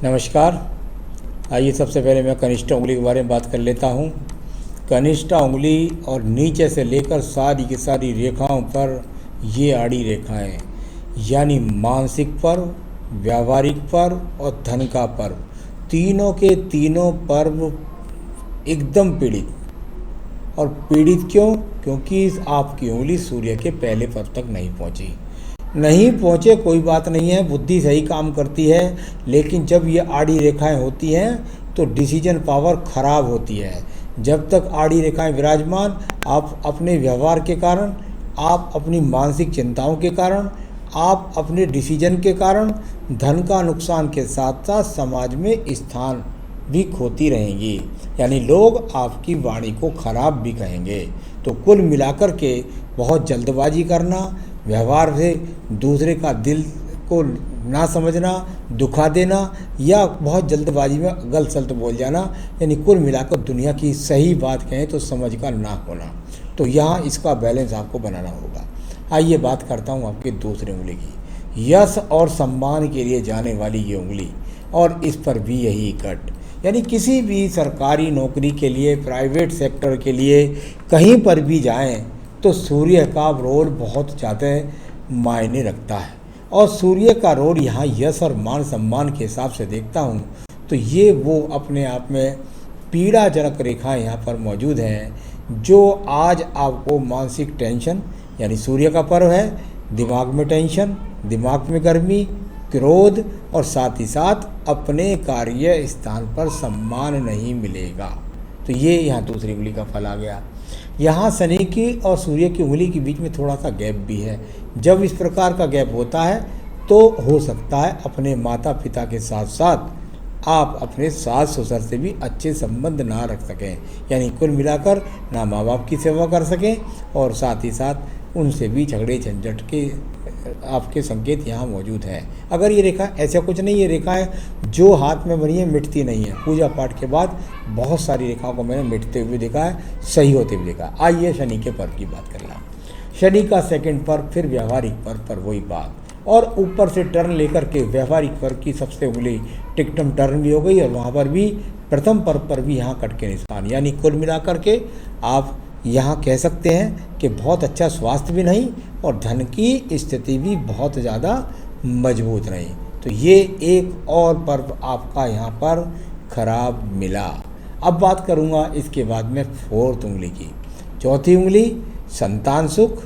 नमस्कार। आइए सबसे पहले मैं कनिष्ठा उंगली के बारे में बात कर लेता हूँ। कनिष्ठा उंगली और नीचे से लेकर सारी की सारी रेखाओं पर ये आड़ी रेखाएं, यानी मानसिक पर्व, व्यावहारिक पर्व और धन का पर्व, तीनों के तीनों पर्व एकदम पीड़ित। और पीड़ित क्यों? क्योंकि आपकी उंगली सूर्य के पहले पर्व तक नहीं पहुँचे कोई बात नहीं है, बुद्धि सही काम करती है, लेकिन जब ये आड़ी रेखाएं होती हैं तो डिसीजन पावर खराब होती है। जब तक आड़ी रेखाएं विराजमान, आप अपने व्यवहार के कारण, आप अपनी मानसिक चिंताओं के कारण, आप अपने डिसीजन के कारण धन का नुकसान के साथ साथ समाज में स्थान भी खोती रहेंगी, यानी लोग आपकी वाणी को खराब भी कहेंगे। तो कुल मिलाकर के बहुत जल्दबाजी करना, व्यवहार से दूसरे का दिल को ना समझना, दुखा देना या बहुत जल्दबाजी में गलत सलत बोल जाना, यानी कुल मिलाकर दुनिया की सही बात कहें तो समझ का ना होना। तो यहाँ इसका बैलेंस आपको बनाना होगा। आइए बात करता हूँ आपकी दूसरी उंगली की। यश और सम्मान के लिए जाने वाली ये उंगली, और इस पर भी यही कट, यानी किसी भी सरकारी नौकरी के लिए, प्राइवेट सेक्टर के लिए कहीं पर भी जाएं तो सूर्य का रोल बहुत ज़्यादा मायने रखता है। और सूर्य का रोल यहाँ यश और मान सम्मान के हिसाब से देखता हूँ तो ये वो अपने आप में पीड़ाजनक रेखाएं यहाँ पर मौजूद हैं, जो आज आपको मानसिक टेंशन, यानी सूर्य का पर्व है, दिमाग में टेंशन, दिमाग में गर्मी, क्रोध और साथ ही साथ अपने कार्य स्थान पर सम्मान नहीं मिलेगा। तो ये यहाँ दूसरी उंगली का फल आ गया। यहाँ शनि की और सूर्य की उंगली के बीच में थोड़ा सा गैप भी है। जब इस प्रकार का गैप होता है तो हो सकता है अपने माता पिता के साथ साथ आप अपने सास ससुर से भी अच्छे संबंध ना रख सकें, यानी कुल मिलाकर ना माँ बाप की सेवा कर सकें और साथ ही साथ उनसे भी झगड़े झंझट के आपके संकेत यहाँ मौजूद हैं। अगर ये रेखा, ऐसा कुछ नहीं, ये रेखाएं जो हाथ में बनी है मिटती नहीं है। पूजा पाठ के बाद बहुत सारी रेखाओं को मैंने मिटते हुए देखा है, सही होते हुए देखा। आइए शनि के पर्व की बात कर लें। शनि का सेकंड पर्व, फिर व्यावहारिक पर्व पर वही बात, और ऊपर से टर्न लेकर के व्यावहारिक पर्व की सबसे उंगली टिकटम टर्न भी हो गई, और वहाँ पर भी प्रथम पर्व पर भी यहाँ कट के निशान, यानी कुल मिलाकर के आप यहाँ कह सकते हैं कि बहुत अच्छा स्वास्थ्य भी नहीं और धन की स्थिति भी बहुत ज़्यादा मजबूत नहीं। तो ये एक और पर्व आपका यहाँ पर खराब मिला। अब बात करूँगा इसके बाद में फोर्थ उंगली की। चौथी उंगली, संतान सुख,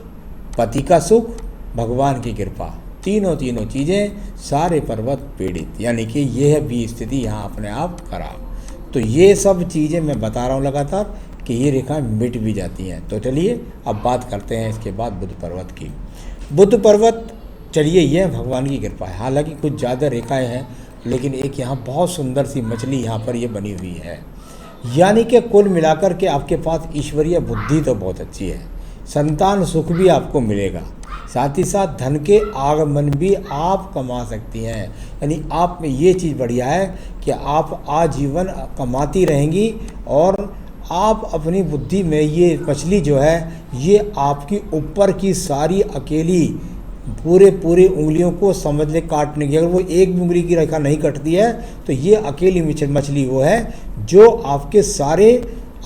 पति का सुख, भगवान की कृपा, तीनों चीज़ें सारे पर्वत पीड़ित, यानी कि यह भी स्थिति यहाँ अपने आप खराब। तो ये सब चीज़ें मैं बता रहा हूँ लगातार कि ये रेखाएं मिट भी जाती हैं। तो चलिए अब बात करते हैं इसके बाद बुध पर्वत की। बुध पर्वत, चलिए यह भगवान की कृपा है। हालांकि कुछ ज़्यादा रेखाएं हैं, लेकिन एक यहाँ बहुत सुंदर सी मछली यहाँ पर ये बनी हुई है, यानी कि कुल मिलाकर के आपके पास ईश्वरीय बुद्धि तो बहुत अच्छी है, संतान सुख भी आपको मिलेगा, साथ ही साथ धन के आगमन भी आप कमा सकती हैं। यानी आप में ये चीज़ बढ़िया है कि आप आजीवन कमाती रहेंगी, और आप अपनी बुद्धि में ये मछली जो है ये आपकी ऊपर की सारी अकेली पूरे उंगलियों को समझ ले काटने की, अगर वो एक भी उंगली की रेखा नहीं कटती है तो ये अकेली मछली वो है जो आपके सारे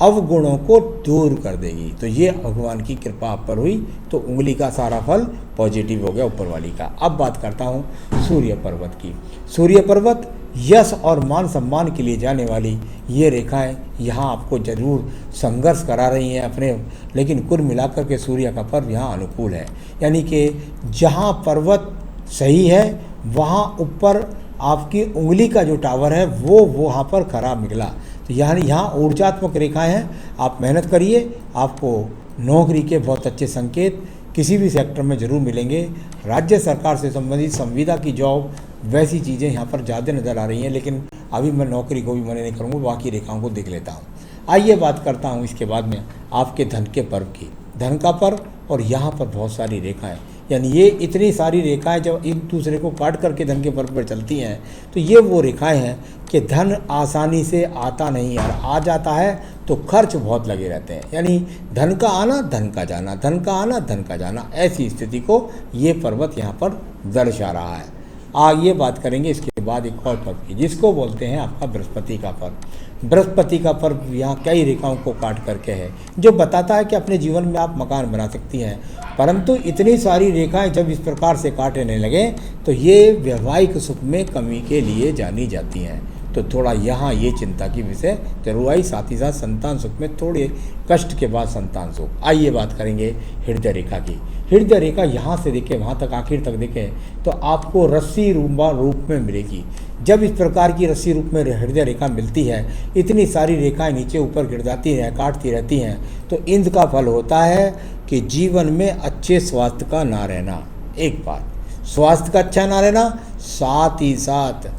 अवगुणों को दूर कर देगी। तो ये भगवान की कृपा आप पर हुई, तो उंगली का सारा फल पॉजिटिव हो गया ऊपर वाली का। अब बात करता हूँ सूर्य पर्वत की। सूर्य पर्वत यश और मान सम्मान के लिए जाने वाली ये रेखाएं यहाँ आपको जरूर संघर्ष करा रही हैं अपने, लेकिन कुल मिलाकर के सूर्य का पर्व यहाँ अनुकूल है, यानी कि जहाँ पर्वत सही है वहाँ ऊपर आपकी उंगली का जो टावर है वो वहाँ पर खराब निकला। तो यहाँ ऊर्जात्मक रेखाएं हैं, आप मेहनत करिए, आपको नौकरी के बहुत अच्छे संकेत किसी भी सेक्टर में ज़रूर मिलेंगे। राज्य सरकार से संबंधित संविदा की जॉब, वैसी चीज़ें यहाँ पर ज़्यादा नज़र आ रही हैं, लेकिन अभी मैं नौकरी को भी मना नहीं करूँगा, बाकी रेखाओं को देख लेता हूँ। आइए बात करता हूँ इसके बाद में आपके धन के पर्व की। धन का पर्व, और यहाँ पर बहुत सारी रेखाएं, यानी ये इतनी सारी रेखाएं जब एक दूसरे को काट करके धन के पर्व पर चलती हैं तो ये वो रेखाएं हैं कि धन आसानी से आता नहीं, और आ जाता है तो खर्च बहुत लगे रहते हैं, यानी धन का आना धन का जाना, धन का आना धन का जाना, ऐसी स्थिति को ये पर्वत यहाँ पर दर्शा रहा है। आगे बात करेंगे इसके बाद एक और पर्व की, जिसको बोलते हैं आपका बृहस्पति का पर्व। बृहस्पति का पर्व यहाँ कई रेखाओं को काट करके है, जो बताता है कि अपने जीवन में आप मकान बना सकती हैं। परंतु इतनी सारी रेखाएं जब इस प्रकार से काटने लगे तो ये वैवाहिक सुख में कमी के लिए जानी जाती हैं। तो थोड़ा यहाँ ये चिंता की विषय जरूर आई। साथ ही साथ संतान सुख में थोड़े कष्ट के बाद संतान सुख। आइए बात करेंगे हृदय रेखा की। हृदय रेखा यहाँ से देखें वहाँ तक आखिर तक देखें तो आपको रस्सी रूप में मिलेगी। जब इस प्रकार की रस्सी रूप में हृदय रेखा मिलती है, इतनी सारी रेखाएं नीचे ऊपर गिर जाती हैं, काटती रहती हैं, तो इंद्र का फल होता है कि जीवन में अच्छे स्वास्थ्य का ना रहना। एक बात, स्वास्थ्य का अच्छा ना रहना, साथ ही साथ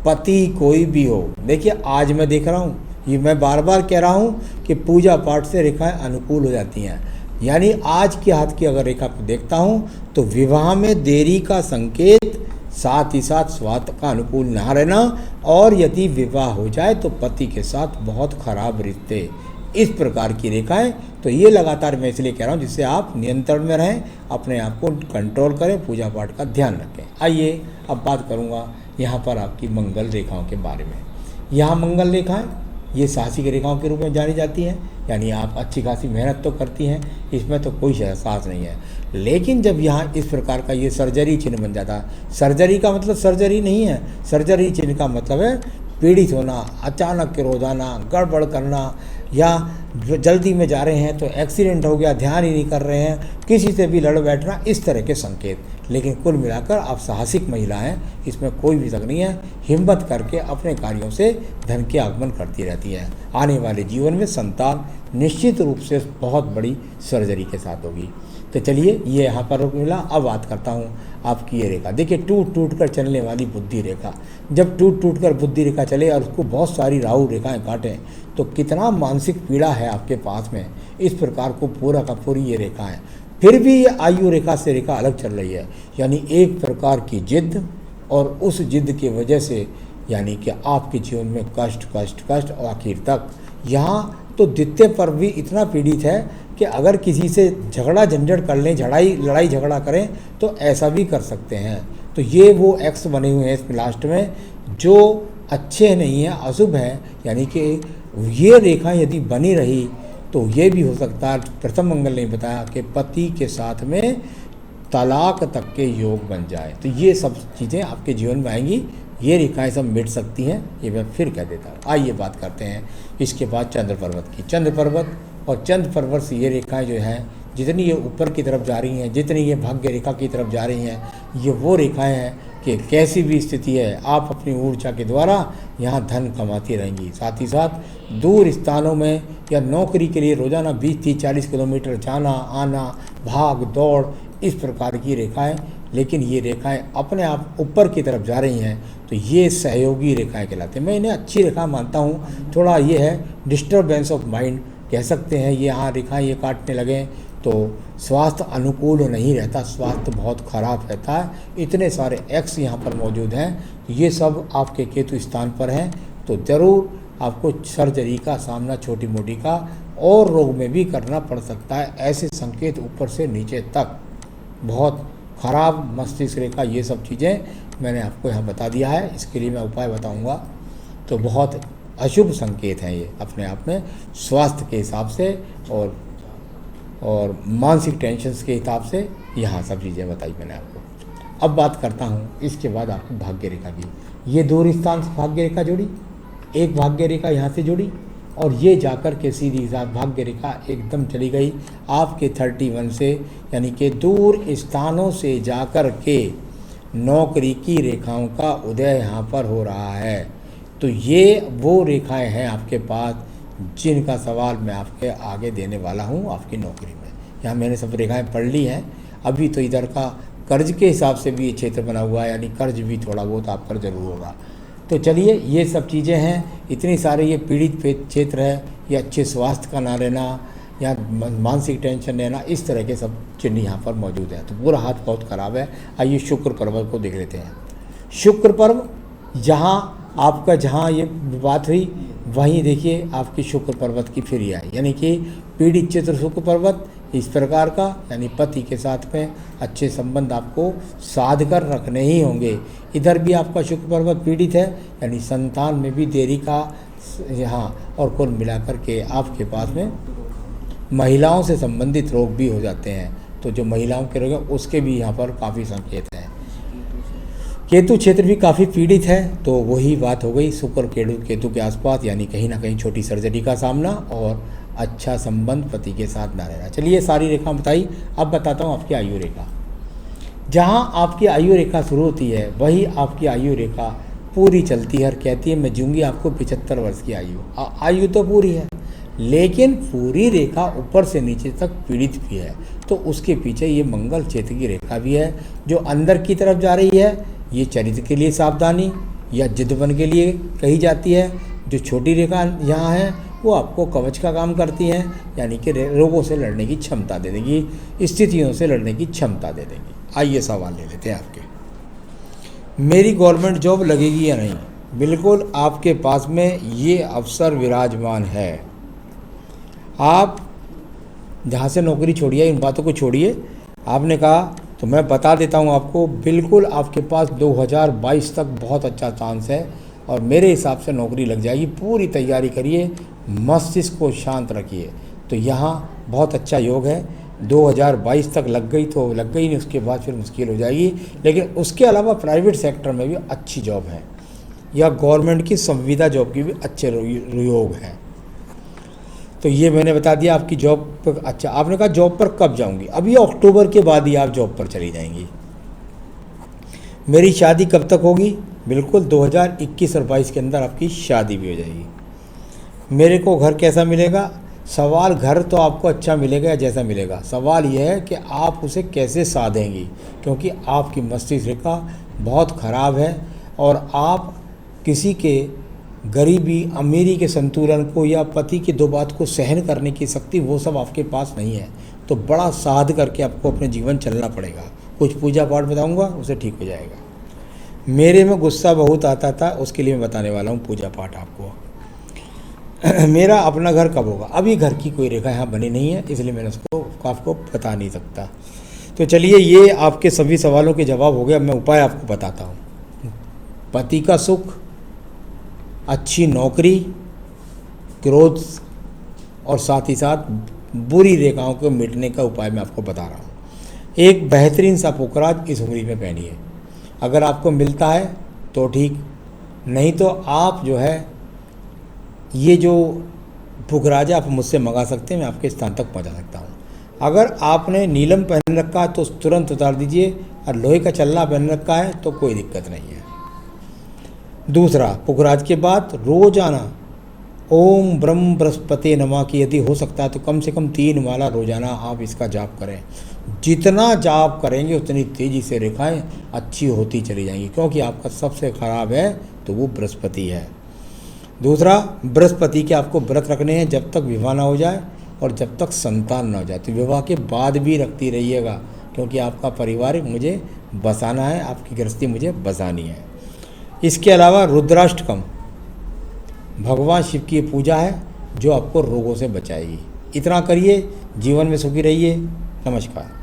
पति कोई भी हो। देखिए आज मैं देख रहा हूँ, ये मैं बार बार कह रहा हूँ कि पूजा पाठ से रेखाएं अनुकूल हो जाती हैं। यानी आज के हाथ की अगर रेखा को देखता हूँ तो विवाह में देरी का संकेत, साथ ही साथ स्वास्थ्य का अनुकूल ना रहना, और यदि विवाह हो जाए तो पति के साथ बहुत खराब रिश्ते, इस प्रकार की रेखाएं। तो ये लगातार मैं इसलिए कह रहा हूँ जिससे आप नियंत्रण में रहें, अपने आप को कंट्रोल करें, पूजा पाठ का ध्यान रखें। आइए अब बात करूँगा यहाँ पर आपकी मंगल रेखाओं के बारे में। यहाँ मंगल रेखाएं ये साहसिक रेखाओं के रूप में जानी जाती हैं, यानी आप अच्छी खासी मेहनत तो करती हैं, इसमें तो कोई साहस नहीं है। लेकिन जब यहाँ इस प्रकार का ये सर्जरी चिन्ह बन जाता है, सर्जरी का मतलब सर्जरी नहीं है, सर्जरी चिन्ह का मतलब है पीड़ित होना, अचानक के रोजाना गड़बड़ करना, या जल्दी में जा रहे हैं तो एक्सीडेंट हो गया, ध्यान ही नहीं कर रहे हैं, किसी से भी लड़ बैठना, इस तरह के संकेत। लेकिन कुल मिलाकर आप साहसिक महिला हैं, इसमें कोई भी शक नहीं है। हिम्मत करके अपने कार्यों से धन के आगमन करती रहती है। आने वाले जीवन में संतान निश्चित रूप से बहुत बड़ी सर्जरी के साथ होगी। तो चलिए ये यहाँ पर मिला। अब बात करता हूँ आपकी ये रेखा। देखिए टूट टूट कर चलने वाली बुद्धि रेखा, जब टूट टूट कर बुद्धि रेखा चले और उसको बहुत सारी राहु रेखाएं काटें तो कितना मानसिक पीड़ा है आपके पास में। इस प्रकार को पूरा का पूरी ये रेखा है। फिर भी ये आयु रेखा से रेखा अलग चल रही है, यानी एक प्रकार की जिद, और उस जिद की वजह से यानी कि आपके जीवन में कष्ट कष्ट कष्ट और आखिर तक। यहाँ तो द्वितीय पर्व भी इतना पीड़ित है कि अगर किसी से झगड़ा झंझट कर लें, लड़ाई झगड़ा करें तो ऐसा भी कर सकते हैं। तो ये वो एक्स बने हुए हैं इसमें लास्ट में जो अच्छे नहीं हैं, अशुभ हैं। यानी कि ये रेखा यदि बनी रही तो ये भी हो सकता है, प्रथम मंगल ने बताया कि पति के साथ में तलाक तक के योग बन जाए। तो ये सब चीज़ें आपके जीवन में आएंगी, ये रेखाएं सब मिट सकती हैं, ये मैं फिर कह देता हूँ। आइए बात करते हैं इसके बाद चंद्र पर्वत की। चंद्र पर्वत और चंद्र पर्वत से ये रेखाएं जो हैं, जितनी ये ऊपर की तरफ जा रही हैं, जितनी ये भाग्य रेखा की तरफ जा रही हैं, ये वो रेखाएं हैं कि कैसी भी स्थिति है आप अपनी ऊर्जा के द्वारा यहाँ धन कमाती रहेंगी। साथ ही साथ दूर स्थानों में या नौकरी के लिए रोज़ाना 20-30-40 किलोमीटर जाना आना, भाग दौड़, इस प्रकार की रेखाएं। लेकिन ये रेखाएं अपने आप ऊपर की तरफ जा रही हैं तो ये सहयोगी रेखाएं कहलाते हैं। मैं इन्हें अच्छी रेखा मानता हूँ। थोड़ा ये है डिस्टर्बेंस ऑफ माइंड कह सकते हैं। ये यहाँ रेखाएं ये काटने लगें तो स्वास्थ्य अनुकूल नहीं रहता, स्वास्थ्य बहुत खराब रहता है। इतने सारे एक्स यहाँ पर मौजूद हैं, ये सब आपके केतु स्थान पर हैं, तो ज़रूर आपको सर्जरी का सामना छोटी मोटी का और रोग में भी करना पड़ सकता है। ऐसे संकेत ऊपर से नीचे तक, बहुत खराब मस्तिष्क रेखा, ये सब चीज़ें मैंने आपको यहाँ बता दिया है। इसके लिए मैं उपाय बताऊँगा। तो बहुत अशुभ संकेत हैं ये अपने आप में, स्वास्थ्य के हिसाब से और मानसिक टेंशन्स के हिसाब से। यहाँ सब चीज़ें बताई मैंने आपको। अब बात करता हूँ इसके बाद आपको भाग्य रेखा की। ये दूर स्थान से भाग्य रेखा जुड़ी, एक भाग्य रेखा यहाँ से जुड़ी, और ये जाकर के सीधी साथ भाग्य रेखा एकदम चली गई आपके 31 से, यानी कि दूर स्थानों से जाकर के नौकरी की रेखाओं का उदय यहाँ पर हो रहा है। तो ये वो रेखाएं हैं आपके पास जिनका सवाल मैं आपके आगे देने वाला हूँ आपकी नौकरी में। यहाँ मैंने सब रेखाएं पढ़ ली हैं। अभी तो इधर का कर्ज के हिसाब से भी ये क्षेत्र बना हुआ है, यानी कर्ज भी थोड़ा बहुत आप पर जरूर होगा। तो चलिए ये सब चीज़ें हैं, इतनी सारे ये पीड़ित क्षेत्र है, ये अच्छे स्वास्थ्य का ना रहना या मानसिक टेंशन रहना, इस तरह के सब चिन्ह यहाँ पर मौजूद है। तो पूरा हाथ बहुत ख़राब है। आइए शुक्र पर्व को देख लेते हैं। शुक्र पर्व जहाँ ये बात हुई वहीं देखिए आपकी शुक्र पर्वत की फिर आई, यानी कि पीड़ित चित्र शुक्र पर्वत इस प्रकार का, यानी पति के साथ में अच्छे संबंध आपको साध कर रखने ही होंगे। इधर भी आपका शुक्र पर्वत पीड़ित है, यानी संतान में भी देरी का यहाँ, और कुल मिलाकर के आपके पास में महिलाओं से संबंधित रोग भी हो जाते हैं। तो जो महिलाओं के रोग हैं उसके भी यहाँ पर काफ़ी संकेत हैं। केतु क्षेत्र भी काफ़ी पीड़ित है, तो वही बात हो गई शुक्र केतु के आसपास, यानी कहीं ना कहीं छोटी सर्जरी का सामना और अच्छा संबंध पति के साथ ना रहना। चलिए सारी रेखा बताई, अब बताता हूँ आपकी आयु रेखा। जहाँ आपकी आयु रेखा शुरू होती है वही आपकी आयु रेखा पूरी चलती है और कहती है मैं दूंगी आपको 75 वर्ष की आयु। आयु तो पूरी है, लेकिन पूरी रेखा ऊपर से नीचे तक पीड़ित भी है। तो उसके पीछे ये मंगल क्षेत्र की रेखा भी है जो अंदर की तरफ जा रही है। ये चरित्र के लिए सावधानी या जिद्दपन के लिए कही जाती है। जो छोटी रेखा यहाँ है वो आपको कवच का काम करती है, यानी कि रोगों से लड़ने की क्षमता दे देगी, स्थितियों से लड़ने की क्षमता दे देगी। आइए सवाल ले लेते हैं आपके, मेरी गवर्नमेंट जॉब लगेगी या नहीं। बिल्कुल आपके पास में ये अवसर विराजमान है। आप जहाँ से नौकरी छोड़िए, इन बातों को छोड़िए। आपने कहा तो मैं बता देता हूँ आपको, बिल्कुल आपके पास 2022 तक बहुत अच्छा चांस है और मेरे हिसाब से नौकरी लग जाएगी। पूरी तैयारी करिए, मस्तिष्क को शांत रखिए, तो यहाँ बहुत अच्छा योग है। 2022 तक लग गई तो लग गई, नहीं उसके बाद फिर मुश्किल हो जाएगी। लेकिन उसके अलावा प्राइवेट सेक्टर में भी अच्छी जॉब है, या गवर्नमेंट की संविदा जॉब की भी अच्छे योग हैं। तो ये मैंने बता दिया आपकी जॉब पर। अच्छा, आपने कहा जॉब पर कब जाऊंगी, अब ये अक्टूबर के बाद ही आप जॉब पर चली जाएंगी। मेरी शादी कब तक होगी, बिल्कुल 2021 और 22 के अंदर आपकी शादी भी हो जाएगी। मेरे को घर कैसा मिलेगा, सवाल घर तो आपको अच्छा मिलेगा या जैसा मिलेगा, सवाल यह है कि आप उसे कैसे साधेंगी, क्योंकि आपकी मस्तिष्क रेखा बहुत ख़राब है और आप किसी के गरीबी अमीरी के संतुलन को या पति की दो बात को सहन करने की शक्ति वो सब आपके पास नहीं है। तो बड़ा साध करके आपको अपने जीवन चलना पड़ेगा। कुछ पूजा पाठ बताऊंगा, उसे ठीक हो जाएगा। मेरे में गुस्सा बहुत आता था, उसके लिए मैं बताने वाला हूँ पूजा पाठ आपको। मेरा अपना घर कब होगा, अभी घर की कोई रेखा यहाँ बनी नहीं है, इसलिए मैंने उसको आपको बता नहीं सकता। तो चलिए ये आपके सभी सवालों के जवाब हो गए। अब मैं उपाय आपको बताता हूँ। पति का सुख, अच्छी नौकरी, क्रोध और साथ ही साथ बुरी रेखाओं को मिटने का उपाय मैं आपको बता रहा हूँ। एक बेहतरीन सा पुखराज इस उंगली में पहनिए, अगर आपको मिलता है तो ठीक, नहीं तो आप जो है ये जो पुखराज आप मुझसे मंगा सकते हैं, मैं आपके स्थान तक पहुँचा सकता हूँ। अगर आपने नीलम पहन रखा है तो तुरंत उतार दीजिए, और लोहे का चल्ला पहन रखा है तो कोई दिक्कत नहीं है। दूसरा, पुखराज के बाद रोजाना ओम ब्रह्म बृहस्पति नमः की यदि हो सकता है तो कम से कम 3 माला रोजाना आप इसका जाप करें। जितना जाप करेंगे उतनी तेज़ी से रेखाएं अच्छी होती चली जाएंगी, क्योंकि आपका सबसे खराब है तो वो बृहस्पति है। दूसरा, बृहस्पति के आपको व्रत रखने हैं जब तक विवाह ना हो जाए और जब तक संतान ना हो जाए। तो विवाह के बाद भी रखती रहिएगा, क्योंकि आपका परिवार मुझे बसाना है, आपकी गृहस्थी मुझे बसानी है। इसके अलावा रुद्राष्टकम, भगवान शिव की पूजा है जो आपको रोगों से बचाएगी। इतना करिए, जीवन में सुखी रहिए। नमस्कार।